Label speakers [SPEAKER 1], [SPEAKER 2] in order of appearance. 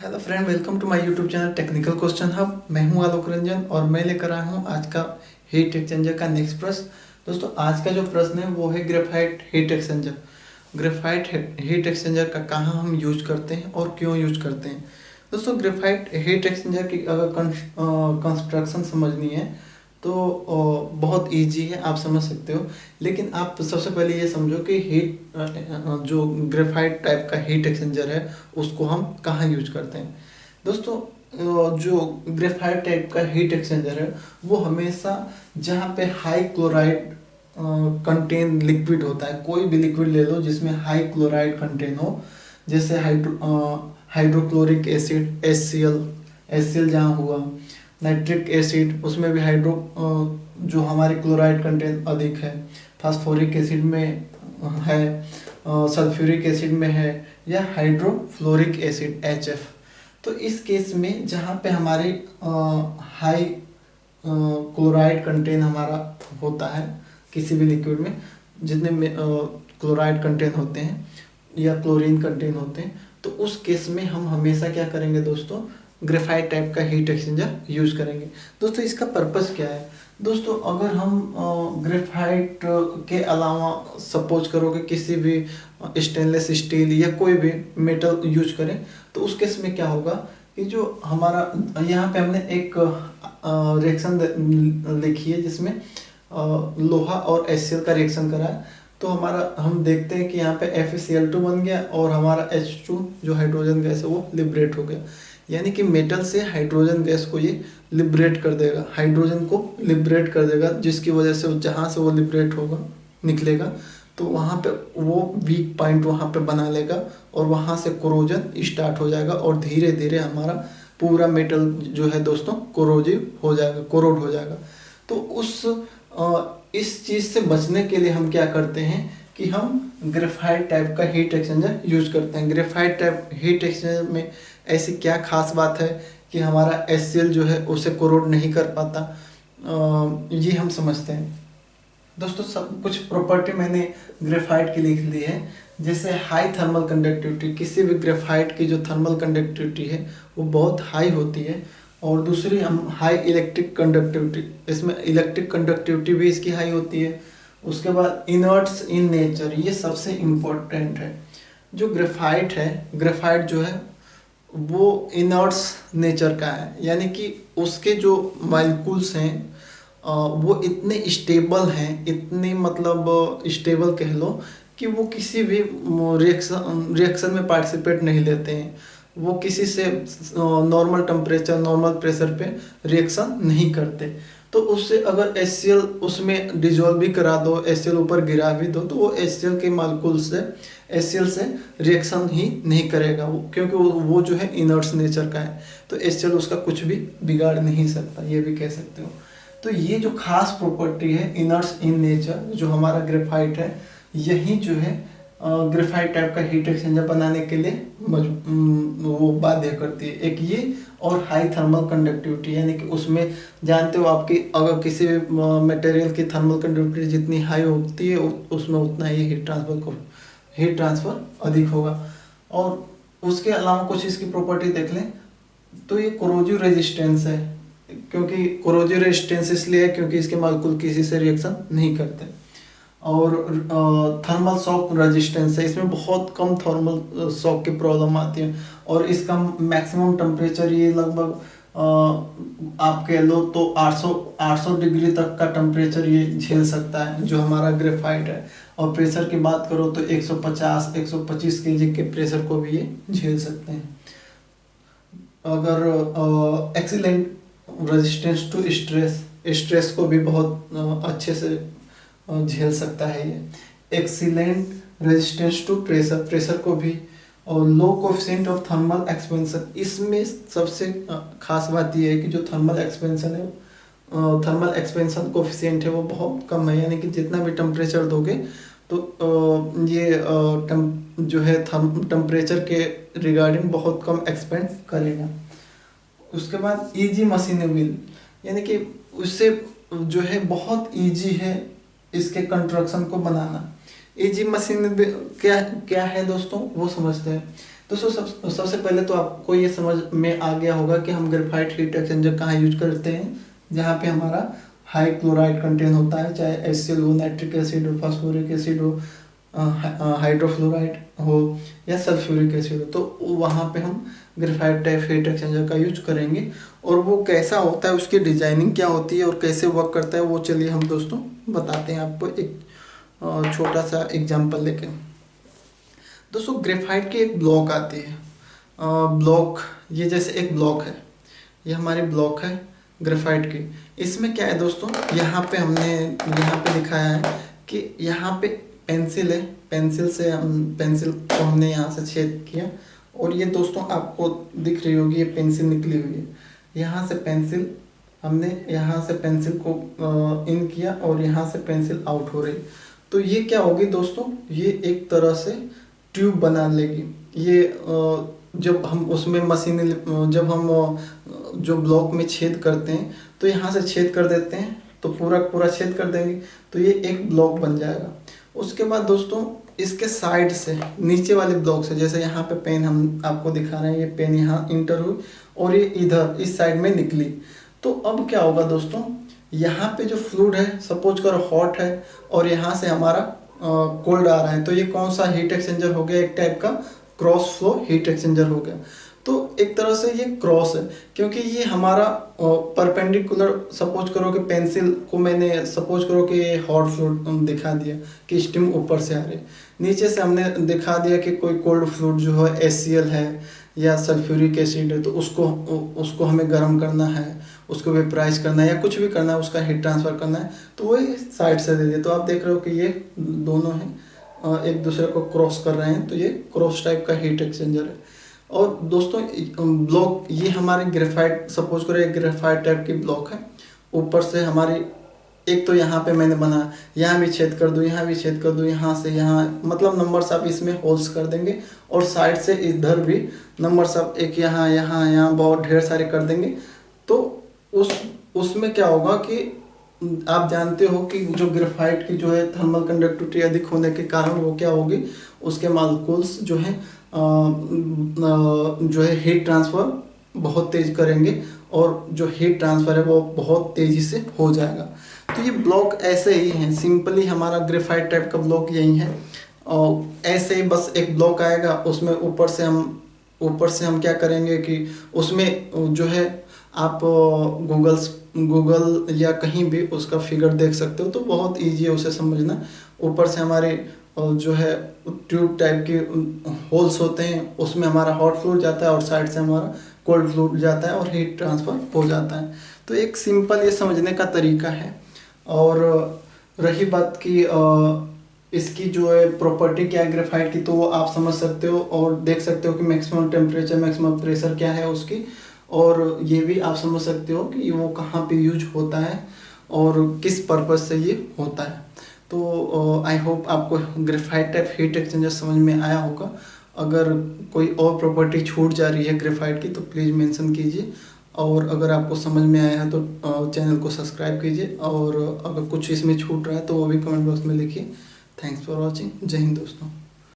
[SPEAKER 1] Hello friend, welcome to my YouTube channel Technical Question Hub. मैं हूं आलोक रंजन और मैं लेकर आया हूं आज का हीट एक्सचेंजर का नेक्स्ट प्रश्न। दोस्तों, आज का जो प्रश्न है वो है graphite heat exchanger. Graphite heat exchanger का कहाँ हम यूज करते हैं और क्यों यूज करते हैं। दोस्तों, ग्रेफाइट हीट एक्सचेंजर की अगर कंस्ट्रक्शन समझनी है तो बहुत इजी है, आप समझ सकते हो। लेकिन आप सबसे पहले ये समझो कि जो ग्रेफाइट टाइप का हीट एक्सचेंजर है उसको हम कहाँ यूज करते हैं। दोस्तों, जो ग्रेफाइट टाइप का हीट एक्सचेंजर है वो हमेशा जहाँ पे हाई क्लोराइड कंटेन लिक्विड होता है, कोई भी लिक्विड ले लो जिसमें हाई क्लोराइड कंटेन हो, जैसे हाइड्रोक्लोरिक एसिड HCl जहाँ हुआ, नाइट्रिक एसिड उसमें भी जो हमारे क्लोराइड कंटेंट अधिक है, फास्फोरिक एसिड में है, सल्फ्यूरिक एसिड में है, या हाइड्रोफ्लोरिक एसिड HF। तो इस केस में जहाँ पे हमारे हाई क्लोराइड कंटेंट हमारा होता है किसी भी लिक्विड में, जितने में क्लोराइड कंटेंट होते हैं या क्लोरीन कंटेंट होते हैं, तो उस केस में हम हमेशा क्या करेंगे दोस्तों, ग्रेफाइट टाइप का हीट एक्सचेंजर यूज करेंगे। दोस्तों, इसका पर्पस क्या है। दोस्तों, अगर हम ग्रेफाइट के अलावा सपोज करो कि किसी भी स्टेनलेस स्टील या कोई भी मेटल यूज करें, तो उस केस में क्या होगा कि जो हमारा यहाँ पे हमने एक रिएक्शन लिखी है जिसमें लोहा और HCl का रिएक्शन करा है। तो हम देखते हैं कि यहाँ पे FeCl2 बन गया और हमारा H2 जो हाइड्रोजन गैस है वो लिबरेट हो गया। यानी कि मेटल से हाइड्रोजन गैस को ये लिबरेट कर देगा, हाइड्रोजन को लिबरेट कर देगा, जिसकी वजह से जहाँ से वो लिबरेट होगा निकलेगा तो वहाँ पे वो वीक पॉइंट वहाँ पे बना लेगा और वहाँ से कोरोजन स्टार्ट हो जाएगा और धीरे धीरे हमारा पूरा मेटल जो है दोस्तों कोरोजिव हो जाएगा, कोरोड हो जाएगा। तो इस चीज़ से बचने के लिए हम क्या करते हैं कि हम ग्रेफाइट टाइप का हीट एक्सचेंजर यूज करते हैं। ग्रेफाइट टाइप हीट एक्सचेंजर में ऐसी क्या खास बात है कि हमारा HCl जो है उसे कोरोड नहीं कर पाता, ये हम समझते हैं। दोस्तों, सब कुछ प्रॉपर्टी मैंने ग्रेफाइट की लिख ली है। जैसे हाई थर्मल कंडक्टिविटी, किसी भी ग्रेफाइट की जो थर्मल कंडक्टिविटी है वो बहुत हाई होती है। और दूसरी हम हाई इलेक्ट्रिक कंडक्टिविटी, इसमें इलेक्ट्रिक कंडक्टिविटी भी इसकी हाई होती है। उसके बाद इनर्ट्स इन नेचर, ये सबसे इम्पोर्टेंट है। जो ग्रेफाइट है, ग्रेफाइट जो है वो इनर्ट्स नेचर का है, यानी कि उसके जो मॉलिक्यूल्स हैं वो इतने स्टेबल हैं, इतने मतलब स्टेबल कह लो कि वो किसी भी रिएक्शन में पार्टिसिपेट नहीं लेते हैं। वो किसी से नॉर्मल टेम्परेचर नॉर्मल प्रेशर पे रिएक्शन नहीं करते। तो उससे अगर HCl उसमें डिजोल्व भी करा दो, HCl ऊपर गिरा भी दो, तो वो HCl के मालिक्यूल से HCl से रिएक्शन ही नहीं करेगा क्योंकि वो जो है इनर्ट्स नेचर का है। तो HCl उसका कुछ भी बिगाड़ नहीं सकता, ये भी कह सकते हो। तो ये जो खास प्रॉपर्टी है इनर्ट्स इन नेचर, जो हमारा ग्रेफाइट है, यही जो है ग्रेफाइट टाइप का हीट एक्सचेंजर बनाने के लिए वो बाध्य करती है। एक ये और हाई थर्मल कंडक्टिविटी, यानी कि उसमें जानते हो आपकी अगर किसी भी मटेरियल की थर्मल कंडक्टिविटी जितनी हाई होती है उसमें उतना ही हीट ट्रांसफर अधिक होगा। और उसके अलावा कुछ इसकी प्रॉपर्टी देख लें तो ये कोरोजिव रेजिस्टेंस है, क्योंकि कोरोजिव रेजिस्टेंस इसलिए है क्योंकि इसके मॉलिक्यूल किसी से रिएक्शन नहीं करते। और थर्मल शॉक रेजिस्टेंस है, इसमें बहुत कम थर्मल शॉक की प्रॉब्लम आती है। और इसका मैक्सिमम टेम्परेचर ये लगभग आप कह लो तो 800 डिग्री तक का टेम्परेचर ये झेल सकता है जो हमारा ग्रेफाइट है। और प्रेशर की बात करो तो 150-125 kg के प्रेशर को भी ये झेल सकते हैं। अगर एक्सीलेंट रेजिस्टेंस टू स्ट्रेस को भी बहुत अच्छे से झेल सकता है ये। एक्सीलेंट रेजिस्टेंस टू प्रेशर को भी। और लो कोफिशिएंट ऑफ थर्मल एक्सपेंशन, इसमें सबसे खास बात ये है कि जो थर्मल एक्सपेंशन कोफिशिएंट है वो बहुत कम है, यानी कि जितना भी टेम्परेचर दोगे तो ये जो है टेम्परेचर के रिगार्डिंग बहुत कम एक्सपेंड करेगा। उसके बाद इजी मशीनेबल, यानी कि उससे जो है बहुत इजी है इसके कंस्ट्रक्शन को बनाना। इजी मशीन क्या क्या है दोस्तों वो समझते हैं। दोस्तों सबसे पहले तो आपको ये समझ में आ गया होगा कि हम ग्रेफाइट हीट एक्सचेंजर कहाँ यूज करते हैं, जहाँ पे हमारा हाई क्लोराइड कंटेंट होता है, चाहे HCl हो, नाइट्रिक एसिड हो, फास्फोरिक एसिड हो, हाइड्रोफ्लोराइड हो या सल्फ्यूरिक एसिड हो, तो वहाँ पे हम ग्रेफाइट टाइप हीट एक्सचेंजर का यूज करेंगे। और वो कैसा होता है, उसकी डिजाइनिंग क्या होती है और कैसे वर्क करता है, वो चलिए हम दोस्तों बताते हैं आपको एक छोटा सा एग्जाम्पल लेके। दोस्तों ग्रेफाइट की एक ब्लॉक आती है, ब्लॉक ये जैसे एक ब्लॉक है, ये हमारी ब्लॉक है ग्रेफाइट की। इसमें क्या है दोस्तों, यहाँ पे हमने यहाँ पे दिखाया है कि यहाँ पे पेंसिल है, पेंसिल को हमने यहाँ से छेद किया और ये दोस्तों आपको दिख रही होगी, ये पेंसिल निकली हुई है। यहाँ से पेंसिल हमने यहाँ से पेंसिल को इन किया और यहाँ से पेंसिल आउट हो रही। तो ये क्या होगी दोस्तों, ये एक तरह से ट्यूब बना लेगी। ये जब हम उसमें जब हम जो ब्लॉक में छेद करते हैं तो यहाँ से छेद कर देते हैं, तो पूरा छेद कर देंगे तो ये एक ब्लॉक बन जाएगा। उसके बाद दोस्तों इसके साइड से नीचे वाले ब्लॉक से, जैसे यहाँ पे पेन हम आपको दिखा रहे हैं, ये पेन यहाँ इंटर हुई और ये इधर इस साइड में निकली। तो अब क्या होगा दोस्तों, यहाँ पे जो फ्लूइड है सपोज करो हॉट है और यहाँ से हमारा कोल्ड आ रहा है, तो ये कौन सा हीट एक्सचेंजर हो गया, एक टाइप का क्रॉस फ्लो हीट एक्सचेंजर हो गया। तो एक तरह से ये क्रॉस है, क्योंकि ये हमारा परपेंडिकुलर, सपोज करो कि पेंसिल को मैंने सपोज करो कि हॉट फ्लूइड दिखा दिया कि स्टीम ऊपर से आ रही, नीचे से हमने दिखा दिया कि कोई कोल्ड फ्लूइड जो है HCl है या सल्फ्यूरिक एसिड है, तो उसको हमें गर्म करना है, उसको वेपराइज करना है या कुछ भी करना है, उसका हीट ट्रांसफर करना है, तो वही साइड से दे दिए। तो आप देख रहे हो कि ये दोनों हैं एक दूसरे को क्रॉस कर रहे हैं, तो ये क्रॉस टाइप का हीट एक्सचेंजर है। और दोस्तों ब्लॉक ये हमारे ग्रेफाइट, सपोज करो एक ग्रेफाइट टाइप की ब्लॉक है, ऊपर से हमारी एक तो यहाँ पे मैंने बना, यहाँ भी छेद कर दूँ, यहाँ भी छेद कर दूँ, यहाँ से यहाँ, मतलब नंबर्स आप इसमें होल्स कर देंगे और साइड से इधर भी नंबर्स आप एक यहाँ यहाँ यहाँ बहुत ढेर सारे कर देंगे। तो उसमें क्या होगा कि आप जानते हो कि जो ग्रेफाइट की जो है थर्मल कंडक्टिविटी अधिक होने के कारण वो क्या होगी, उसके मालिक्यूल्स जो है हीट ट्रांसफर बहुत तेज करेंगे और जो हीट ट्रांसफर है वो बहुत तेजी से हो जाएगा। तो ये ब्लॉक ऐसे ही हैं, सिंपली हमारा ग्रेफाइट टाइप का ब्लॉक यही है। और ऐसे ही बस एक ब्लॉक आएगा, उसमें ऊपर से हम क्या करेंगे कि उसमें जो है आप गूगल या कहीं भी उसका फिगर देख सकते हो, तो बहुत ईजी है उसे समझना। ऊपर से हमारे जो है ट्यूब टाइप के होल्स होते हैं, उसमें हमारा हॉट फ्लूइड जाता है और साइड से हमारा कोल्ड फ्लूइड जाता है और हीट ट्रांसफ़र हो जाता है। तो एक सिंपल ये समझने का तरीका है। और रही बात की इसकी जो है प्रॉपर्टी क्या है ग्रेफाइट की, तो वो आप समझ सकते हो और देख सकते हो कि मैक्सिमम टेम्परेचर मैक्सिमम प्रेशर क्या है उसकी, और ये भी आप समझ सकते हो कि वो कहाँ पे यूज होता है और किस पर्पज से ये होता है। तो आई होप आपको ग्रेफाइट टाइप हीट एक्सचेंजर समझ में आया होगा। अगर कोई और प्रॉपर्टी छूट जा रही है ग्रेफाइट की तो प्लीज़ मेंशन कीजिए, और अगर आपको समझ में आया है तो चैनल को सब्सक्राइब कीजिए, और अगर कुछ इसमें छूट रहा है तो वो भी कमेंट बॉक्स में लिखिए। Thanks for watching. जय हिंद दोस्तों।